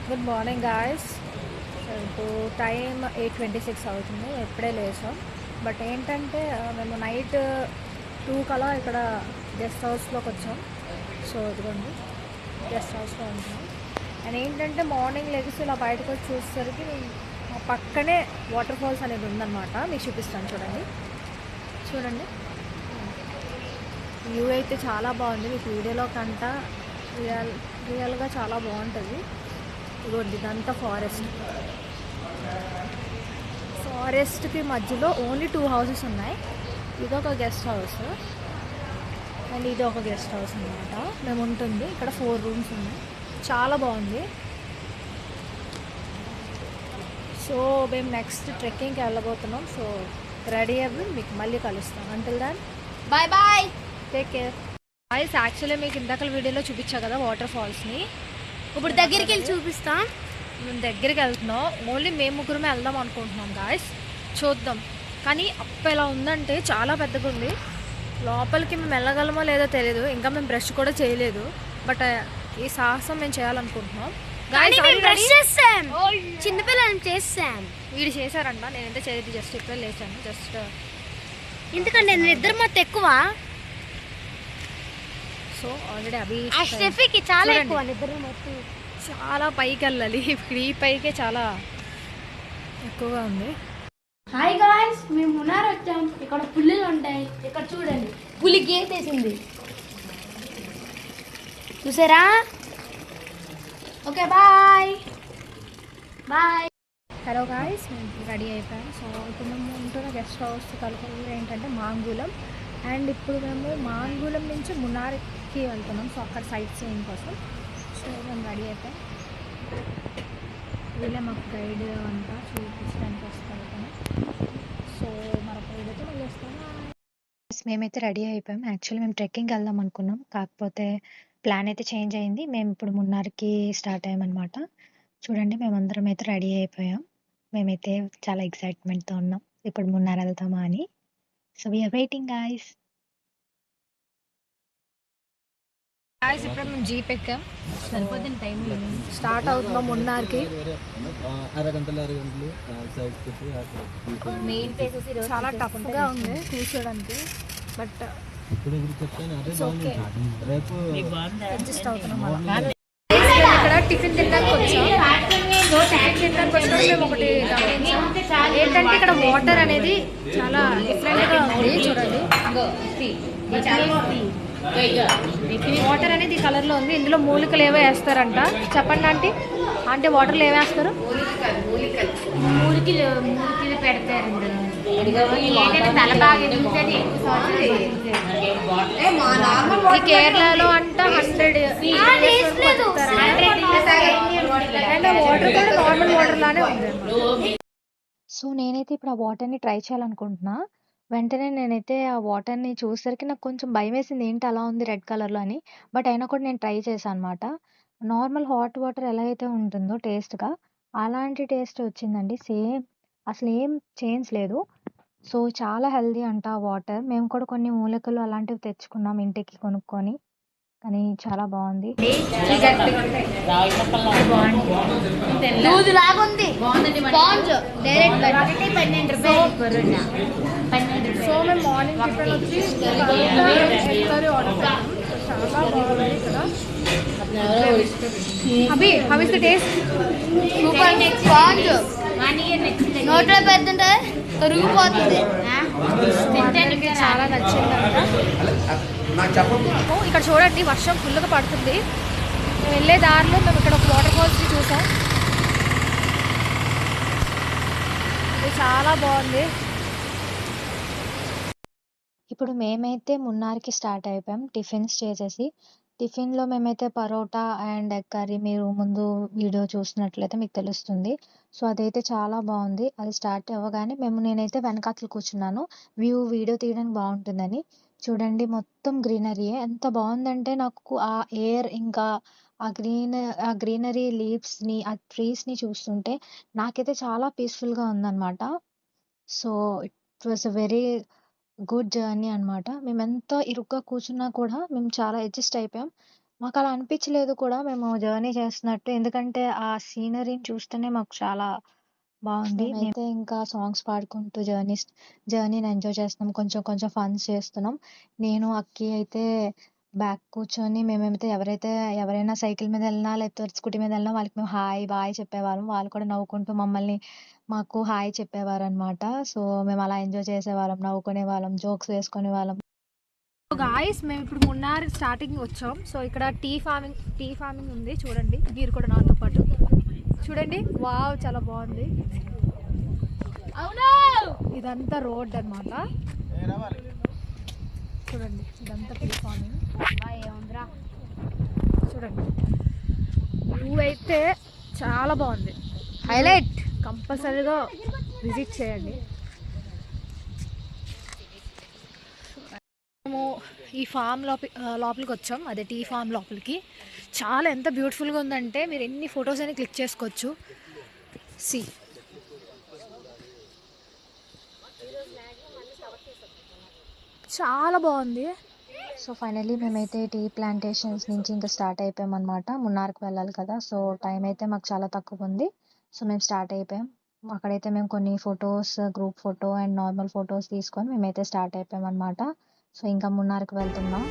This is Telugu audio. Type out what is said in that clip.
Good morning guys. ఇప్పుడు టైం 8:26 అవుతుంది. ఎప్పుడే లేచాం. బట్ ఏంటంటే మేము నైట్ 2 కలా ఇక్కడ గెస్ట్ హౌస్లోకి వచ్చాం. సో ఇదిగోండి గెస్ట్ హౌస్లో ఉంటున్నాం. అండ్ ఏంటంటే మార్నింగ్ లెగిసి ఇలా బయటకు వచ్చి చూసేసరికి మా పక్కనే వాటర్ ఫాల్స్ అనేది ఉందన్నమాట. మీకు చూపిస్తాను చూడండి. చూడండి వ్యూ అయితే చాలా బాగుంది. మీకు వీడియోలో కంట రియల్గా చాలా బాగుంటుంది. ఇదిగోండి ఇదంతా ఫారెస్ట్కి మధ్యలో ఓన్లీ 2 హౌసెస్ ఉన్నాయి. ఇదొక గెస్ట్ హౌస్ అండ్ ఇది ఒక గెస్ట్ హౌస్ అన్నమాట. మేము ఉంటుంది ఇక్కడ 4 రూమ్స్ ఉన్నాయి. చాలా బాగుంది. సో మేము నెక్స్ట్ ట్రెక్కింగ్కి వెళ్ళబోతున్నాం. సో రెడీ అవ్వి మీకు మళ్ళీ కలుస్తాం. Until then bye bye, take care. Guys actually మీకు ఇందాక వీడియోలో చూపించా కదా వాటర్ ఫాల్స్ని. ఇప్పుడు దగ్గరికి వెళ్ళి చూపిస్తాం. మేము దగ్గరికి వెళ్తున్నాం. ఓన్లీ మేము ముగ్గురమే వెళ్దాం అనుకుంటున్నాం గాయస్. చూద్దాం. కానీ అప్ప ఎలా ఉందంటే చాలా పెద్దగా ఉంది. లోపలికి మేము వెళ్ళగలమో లేదో తెలియదు. ఇంకా మేము బ్రష్ కూడా చేయలేదు. బట్ ఈ సాహసం మేము చేయాలనుకుంటున్నాం. చిన్నపిల్లలు చేస్తాం. వీడు చేశారంట. నేను ఎంత చేయలేదు. జస్ట్ ఇప్పుడే లేచాను. జస్ట్ ఎందుకంటే నేను నిద్ర మొత్తం ఎక్కువ. సో ఆల్రెడీ అవి స్టెఫీకి చాలా ఎక్కువ నిద్ర మొత్తం. చాలా పైకి వెళ్ళాలి. ఇప్పుడు ఈ పైకే చాలా ఎక్కువగా ఉంది. హాయ్ గాయ్స్, మేము మునార్ వచ్చాం. ఇక్కడ పుల్లులు ఉంటాయి. ఇక్కడ చూడండి, పులి గేట్ వేసింది చూసారా. Okay bye bye. Hello guys, మేము రెడీ అయిపోయాం. సో ఇప్పుడు మేము ఉంటున్న గెస్ట్ హౌస్ కలుపులు ఏంటంటే మాంగూలం. అండ్ ఇప్పుడు మేము మాంగూలం నుంచి మునార్కి వెళ్తున్నాం. సో అక్కడ సైట్ సీయింగ్ కోసం. సో మేము రెడీ అయిపోయాం. వీళ్ళే మాకు గైడ్ అంతా చూపించడానికి వస్తారు. సో మరొక వీడియోతో మళ్ళీ వస్తాము. మేమైతే రెడీ అయిపోయాం. యాక్చువల్లీ మేము ట్రెక్కింగ్కి వెళ్దాం అనుకున్నాం. కాకపోతే ప్లాన్ అయితే చేంజ్ అయింది. మేము ఇప్పుడు మున్నార్కి స్టార్ట్ అయ్యామన్నమాట. చూడండి మేమందరం అయితే రెడీ అయిపోయాం. మేమైతే చాలా ఎక్సైట్మెంట్తో ఉన్నాం ఇప్పుడు మున్నార్ వెళ్తామా అని. So we are waiting guys. Guys ఇప్పుడు మేము జీప్ ఎక్కాం. సరిపోతుంది టైం. స్టార్ట్ అవుతున్నాం మున్నార్కి. మెయిన్ ప్లేసెస్ చాలా టఫ్గా ఉంది కూర్చోడానికి. బట్ అడ్జస్ట్ అవుతున్నాం. ఇక్కడ టిఫిన్ తినడానికి వచ్చాం. సో టిఫిన్ తినడానికి వచ్చిన మేము ఒకటి గమనించాం ఏంటంటే ఇక్కడ వాటర్ అనేది చాలా డిఫరెంట్గా ఉంది. చూడండి వాటర్ అనేది ఈ కలర్లో ఉంది. ఇందులో మూలికలు ఏవో వేస్తారంట. చెప్పండి ఆంటీ. అంటే వాటర్లో ఏమి వేస్తారు? మూలికలు పెడతారు. ఈ కేరళలో అంట 100 అండ్ వాటర్ కూడా నార్మల్ వాటర్ లానే ఉంది. సో నేనైతే ఇప్పుడు ఆ వాటర్ని ట్రై చేయాలనుకుంటున్నా. వెంటనే నేనైతే ఆ వాటర్ని చూసేసరికి నాకు కొంచెం భయం వేసింది. ఏంటి అలా ఉంది రెడ్ కలర్లో అని. బట్ అయినా కూడా నేను ట్రై చేశాను అనమాట. నార్మల్ హాట్ వాటర్ ఎలా అయితే ఉంటుందో టేస్ట్గా అలాంటి టేస్ట్ వచ్చిందండి. సేమ్ అసలు ఏం చేంజ్ లేదు. సో చాలా హెల్దీ అంట ఆ వాటర్. మేము కూడా కొన్ని మూలికలు అలాంటివి తెచ్చుకున్నాం ఇంటికి కొనుక్కొని. కానీ చాలా బాగుంది. సో మేము మార్నింగ్ టిఫిన్ వచ్చి ఆర్డర్ చేసాం. చాలా బాగుంది ఇక్కడ. అభి, how is the taste? Super. Sponge నోట్లో పెద్దంటే కరిగిపోతుంది. చాలా నచ్చిందంట. ఇక్కడ చూడండి వర్షం ఫుల్గా పడుతుంది. మేము వెళ్ళే దారిలో మేము ఇక్కడ ఒక వాటర్ ఫాల్స్ని చూసాం. ఇది చాలా బాగుంది. ఇప్పుడు మేమైతే మున్నార్కి స్టార్ట్ అయిపోయాం టిఫిన్స్ చేసేసి. టిఫిన్లో మేమైతే పరోటా అండ్ ఎగ్ కర్రీ, మీరు ముందు వీడియో చూసినట్లయితే మీకు తెలుస్తుంది. సో అదైతే చాలా బాగుంది. అది స్టార్ట్ అవ్వగానే నేనైతే వెనకాతలు కూర్చున్నాను వీడియో తీయడానికి బాగుంటుందని. చూడండి మొత్తం గ్రీనరీయే. ఎంత బాగుందంటే నాకు ఆ ఎయిర్ ఇంకా ఆ గ్రీనరీ లీవ్స్ని ఆ ట్రీస్ని చూస్తుంటే నాకైతే చాలా పీస్ఫుల్గా ఉందన్నమాట. So it was a very good journey అనమాట. మేము ఎంత ఇరుగ్గా కూర్చున్నా కూడా మేము చాలా అడ్జస్ట్ అయిపోయాం. మాకలా అనిపించలేదు కూడా మేము జర్నీ చేస్తున్నట్టు. ఎందుకంటే ఆ సీనరీని చూస్తేనే మాకు చాలా బావుంది. మేమైతే ఇంకా సాంగ్స్ పాడుకుంటూ జర్నీని ఎంజాయ్ చేస్తున్నాం. కొంచెం కొంచెం ఫన్స్ చేస్తున్నాం. నేను, అక్కి అయితే బ్యాక్ కూర్చొని ఎవరైనా సైకిల్ మీద ఎళ్ళినా, లేకపోతే స్కూటీ మీద ఎళ్ళినా వాళ్ళకి మేము హాయ్, బాయ్ చెప్పేవాళ్ళం. వాళ్ళు కూడా నవ్వుకుంటూ మాకు హాయ్ చెప్పేవారనమాట. సో, మేమలా ఎంజాయ్ చేసేవాళ్ళం, నవ్వుకునేవాళ్ళం, జోక్స్ వేసుకునేవాళ్ళం. గాయస్ మేము ఇప్పుడు మున్నార్ స్టార్టింగ్ వచ్చాం. సో ఇక్కడ టీ ఫార్మింగ్ ఉంది చూడండి. మీరు కూడా నాతో పాటు చూడండి. వావ్, చాలా బాగుంది. అవును ఇదంతా రోడ్ అన్నమాట. చూడండి, ఇదంతా టీ ఫార్మింగ్. చూడండి, వ్యూ అయితే చాలా బాగుంది. హైలైట్, కంపల్సరీగా విజిట్ చేయండి. మేము ఈ ఫామ్ లోపలికి వచ్చాం, అదే టీ ఫామ్ లోపలికి. చాలా ఎంత బ్యూటిఫుల్గా ఉందంటే మీరు ఎన్ని ఫొటోస్ అయినా క్లిక్ చేసుకోవచ్చు. సి చాలా బాగుంది. సో, ఫైనల్లీ మేమైతే టీ ప్లాంటేషన్స్ నుంచి ఇంకా స్టార్ట్ అయిపోయామనమాట. మున్నార్‌కి వెళ్ళాలి కదా! సో, టైం అయితే మాకు చాలా తక్కువుంది. సో, మేము స్టార్ట్ అయిపోయాం. అక్కడైతే మేము కొన్ని photos, group photo and normal photos తీసుకొని మేమైతే స్టార్ట్ అయిపోయామనమాట. సో, ఇంకా మున్నార్‌కి వెళ్తున్నాం.